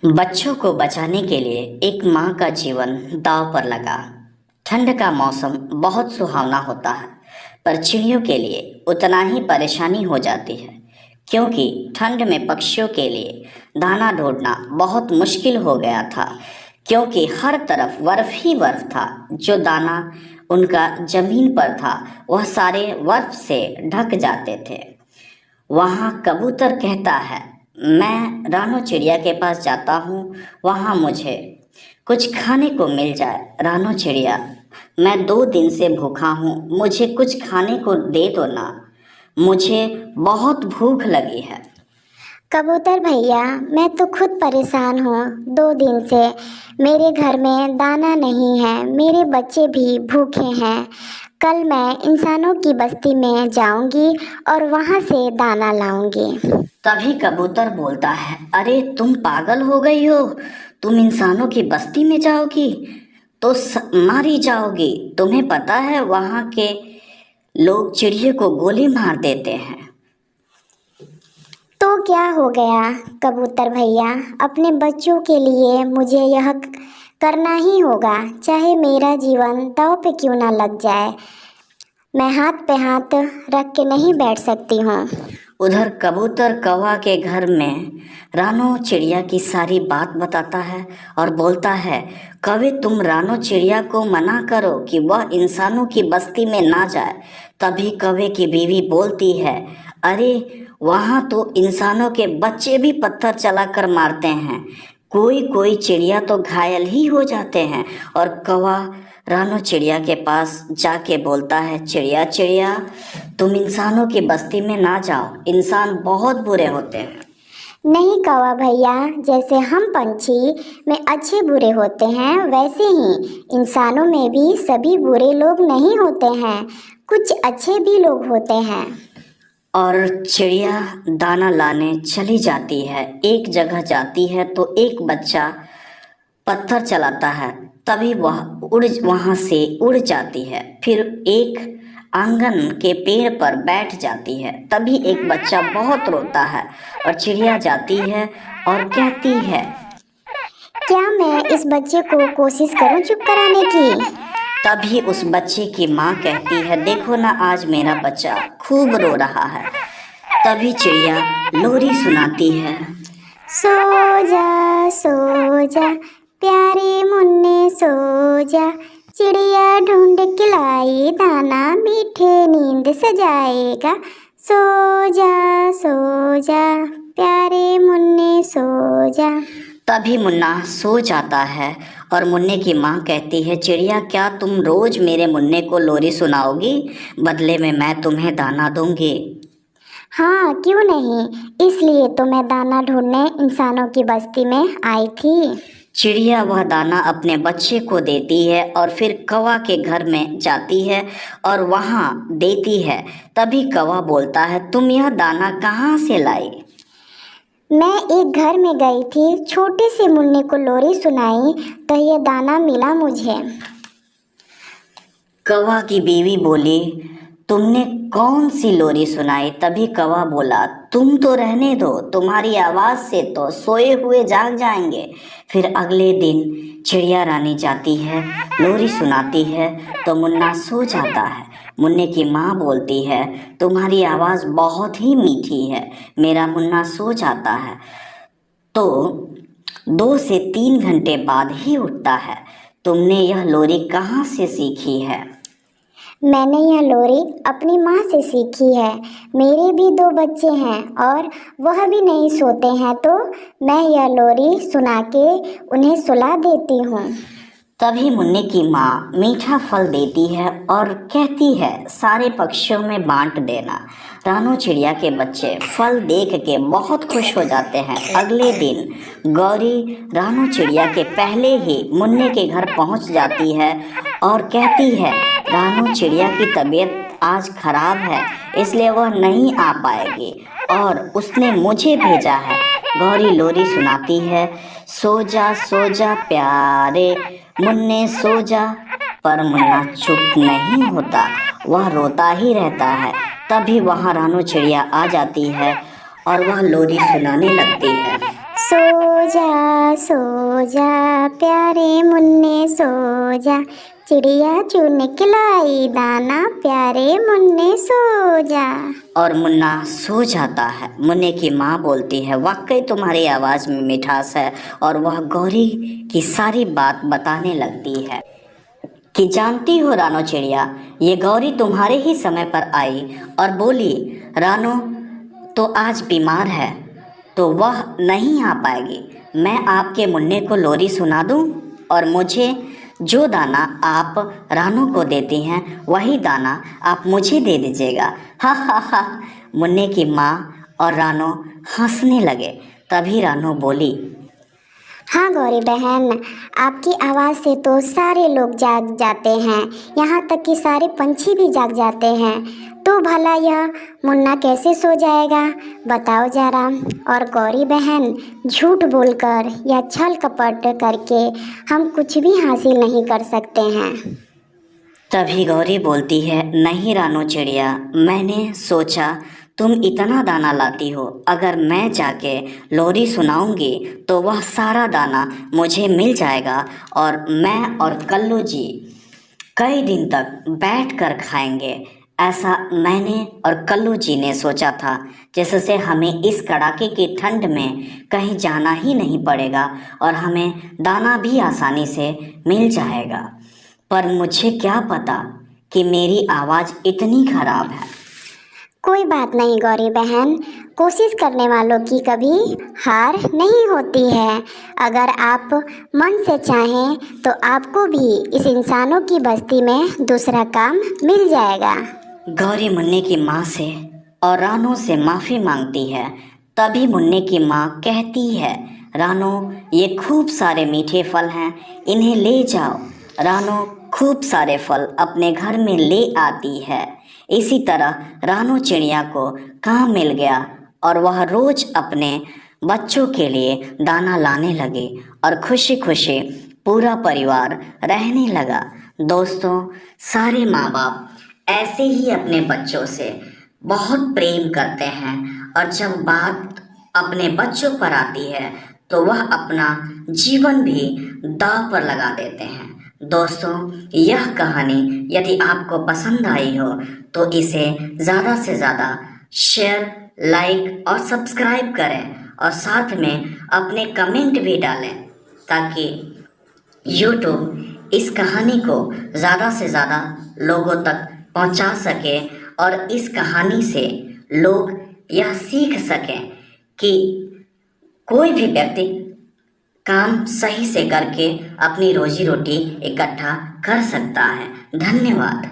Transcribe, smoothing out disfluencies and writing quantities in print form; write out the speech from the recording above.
बच्चों को बचाने के लिए एक माँ का जीवन दांव पर लगा। ठंड का मौसम बहुत सुहावना होता है, पर चिड़ियों के लिए उतना ही परेशानी हो जाती है, क्योंकि ठंड में पक्षियों के लिए दाना ढूंढना बहुत मुश्किल हो गया था, क्योंकि हर तरफ बर्फ ही बर्फ था। जो दाना उनका जमीन पर था, वह सारे बर्फ से ढक जाते थे। वहाँ कबूतर कहता है, मैं रानो चिड़िया के पास जाता हूँ, वहाँ मुझे कुछ खाने को मिल जाए। रानो चिड़िया, मैं 2 दिन से भूखा हूँ, मुझे कुछ खाने को दे दो ना, मुझे बहुत भूख लगी है। कबूतर भैया, मैं तो खुद परेशान हूँ। 2 दिन से मेरे घर में दाना नहीं है, मेरे बच्चे भी भूखे हैं। कल मैं इंसानों की बस्ती में जाऊंगी और वहाँ से दाना लाऊंगी। तभी कबूतर बोलता है, अरे तुम पागल हो गई हो, तुम इंसानों की बस्ती में जाओगी तो मारी जाओगी। तुम्हें पता है वहाँ के लोग चिड़िया को गोली मार देते हैं। तो क्या हो गया कबूतर भैया, अपने बच्चों के लिए मुझे यह करना ही होगा, चाहे मेरा जीवन दांव पे क्यों ना लग जाए। मैं हाथ पे हाथ रख के नहीं बैठ सकती हूँ। उधर कबूतर कौवा के घर में रानो चिड़िया की सारी बात बताता है और बोलता है, कौवे तुम रानो चिड़िया को मना करो कि वह इंसानों की बस्ती में ना जाए। तभी कौवे की बीवी बोलती है, अरे वहाँ तो इंसानों के बच्चे भी पत्थर चलाकर मारते हैं, कोई कोई चिड़िया तो घायल ही हो जाते हैं। और कौवा रानो चिड़िया के पास जाके बोलता है, चिड़िया चिड़िया तुम इंसानों की बस्ती में ना जाओ, इंसान बहुत बुरे होते हैं। नहीं कौवा भैया, जैसे हम पंछी में अच्छे बुरे होते हैं, वैसे ही इंसानों में भी सभी बुरे लोग नहीं होते हैं, कुछ अच्छे भी लोग होते हैं। और चिड़िया दाना लाने चली जाती है। एक जगह जाती है तो एक बच्चा पत्थर चलाता है, तभी वह वहाँ से उड़ जाती है। फिर एक आंगन के पेड़ पर बैठ जाती है। तभी एक बच्चा बहुत रोता है और चिड़िया जाती है और कहती है, क्या मैं इस बच्चे को कोशिश करूं चुप कराने की? तभी उस बच्चे की माँ कहती है, देखो ना आज मेरा बच्चा खूब रो रहा है। तभी चिड़िया लोरी सुनाती है, सो जा प्यारे मुन्ने सो जा, चिड़िया ढूंढ के लाई दाना मीठे नींद सजाएगा। सो जा प्यारे मुन्ने सो जा। तभी मुन्ना सो जाता है और मुन्ने की माँ कहती है, चिड़िया क्या तुम रोज मेरे मुन्ने को लोरी सुनाओगी? बदले में मैं तुम्हें दाना दूंगी। हाँ क्यों नहीं, इसलिए तो मैं दाना ढूंढने इंसानों की बस्ती में आई थी। चिड़िया वह दाना अपने बच्चे को देती है और फिर कौवा के घर में जाती है और वहाँ देती है। तभी कौवा बोलता है, तुम यह दाना कहाँ से लाई? मैं एक घर में गई थी, छोटे से मुन्ने को लोरी सुनाई तो ये दाना मिला मुझे। कौवा की बीवी बोली, तुमने कौन सी लोरी सुनाई? तभी कौवा बोला, तुम तो रहने दो, तुम्हारी आवाज़ से तो सोए हुए जाग जाएंगे। फिर अगले दिन चिड़िया रानी जाती है, लोरी सुनाती है तो मुन्ना सो जाता है। मुन्ने की माँ बोलती है, तुम्हारी आवाज़ बहुत ही मीठी है। मेरा मुन्ना सो जाता है तो 2 से 3 घंटे बाद ही उठता है। तुमने यह लोरी कहाँ से सीखी है? मैंने यह लोरी अपनी माँ से सीखी है। मेरे भी 2 बच्चे हैं और वह भी नहीं सोते हैं, तो मैं यह लोरी सुना के उन्हें सुला देती हूँ। तभी मुन्ने की माँ मीठा फल देती है और कहती है, सारे पक्षियों में बांट देना। रानो चिड़िया के बच्चे फल देख के बहुत खुश हो जाते हैं। अगले दिन गौरी रानो चिड़िया के पहले ही मुन्ने के घर पहुँच जाती है और कहती है, रानो चिड़िया की तबीयत आज खराब है, इसलिए वह नहीं आ पाएगी और उसने मुझे भेजा है। गौरी लोरी सुनाती है, सो जा प्यारे मुन्ने सो जा। पर मुन्ना चुप नहीं होता, वह रोता ही रहता है। तभी वहाँ रानो चिड़िया आ जाती है और वह लोरी सुनाने लगती है। सो जा प्यारे मुन्ने सो जा, चिड़िया चुन के लाई दाना प्यारे मुन्ने सो जा। और मुन्ना सो जाता है। मुन्ने की माँ बोलती है, वाकई तुम्हारी आवाज़ में मिठास है। और वह गौरी की सारी बात बताने लगती है कि जानती हो रानो चिड़िया, ये गौरी तुम्हारे ही समय पर आई और बोली, रानो तो आज बीमार है तो वह नहीं आ पाएगी। मैं आपके मुन्ने को लोरी सुना दूं और मुझे जो दाना आप रानो को देती हैं वही दाना आप मुझे दे दीजिएगा। हा हा हा। मुन्ने की माँ और रानो हंसने लगे। तभी रानो बोली, हाँ गौरी बहन, आपकी आवाज़ से तो सारे लोग जाग जाते हैं, यहाँ तक कि सारे पंछी भी जाग जाते हैं। तो भला यह मुन्ना कैसे सो जाएगा, बताओ जरा। और गौरी बहन, झूठ बोलकर या छल कपट करके हम कुछ भी हासिल नहीं कर सकते हैं। तभी गौरी बोलती है, नहीं रानो चिड़िया, मैंने सोचा तुम इतना दाना लाती हो, अगर मैं जाके लोरी सुनाऊंगी तो वह सारा दाना मुझे मिल जाएगा और मैं और कल्लू जी कई दिन तक बैठ कर खाएंगे। ऐसा मैंने और कल्लू जी ने सोचा था, जिससे हमें इस कड़ाके की ठंड में कहीं जाना ही नहीं पड़ेगा और हमें दाना भी आसानी से मिल जाएगा। पर मुझे क्या पता कि मेरी आवाज़ इतनी खराब है। कोई बात नहीं गौरी बहन, कोशिश करने वालों की कभी हार नहीं होती है। अगर आप मन से चाहें तो आपको भी इस इंसानों की बस्ती में दूसरा काम मिल जाएगा। गौरी मुन्ने की माँ से और रानो से माफ़ी मांगती है। तभी मुन्ने की माँ कहती है, रानो ये खूब सारे मीठे फल हैं, इन्हें ले जाओ। रानो खूब सारे फल अपने घर में ले आती है। इसी तरह रानो चिड़िया को काम मिल गया और वह रोज अपने बच्चों के लिए दाना लाने लगी और खुशी खुशी पूरा परिवार रहने लगा। दोस्तों, सारे माँ बाप ऐसे ही अपने बच्चों से बहुत प्रेम करते हैं और जब बात अपने बच्चों पर आती है तो वह अपना जीवन भी दांव पर लगा देते हैं। दोस्तों, यह कहानी यदि आपको पसंद आई हो तो इसे ज़्यादा से ज़्यादा शेयर, लाइक और सब्सक्राइब करें और साथ में अपने कमेंट भी डालें ताकि YouTube इस कहानी को ज़्यादा से ज़्यादा लोगों तक पहुंचा सके और इस कहानी से लोग यह सीख सकें कि कोई भी व्यक्ति काम सही से करके अपनी रोजी रोटी इकट्ठा कर सकता है। धन्यवाद।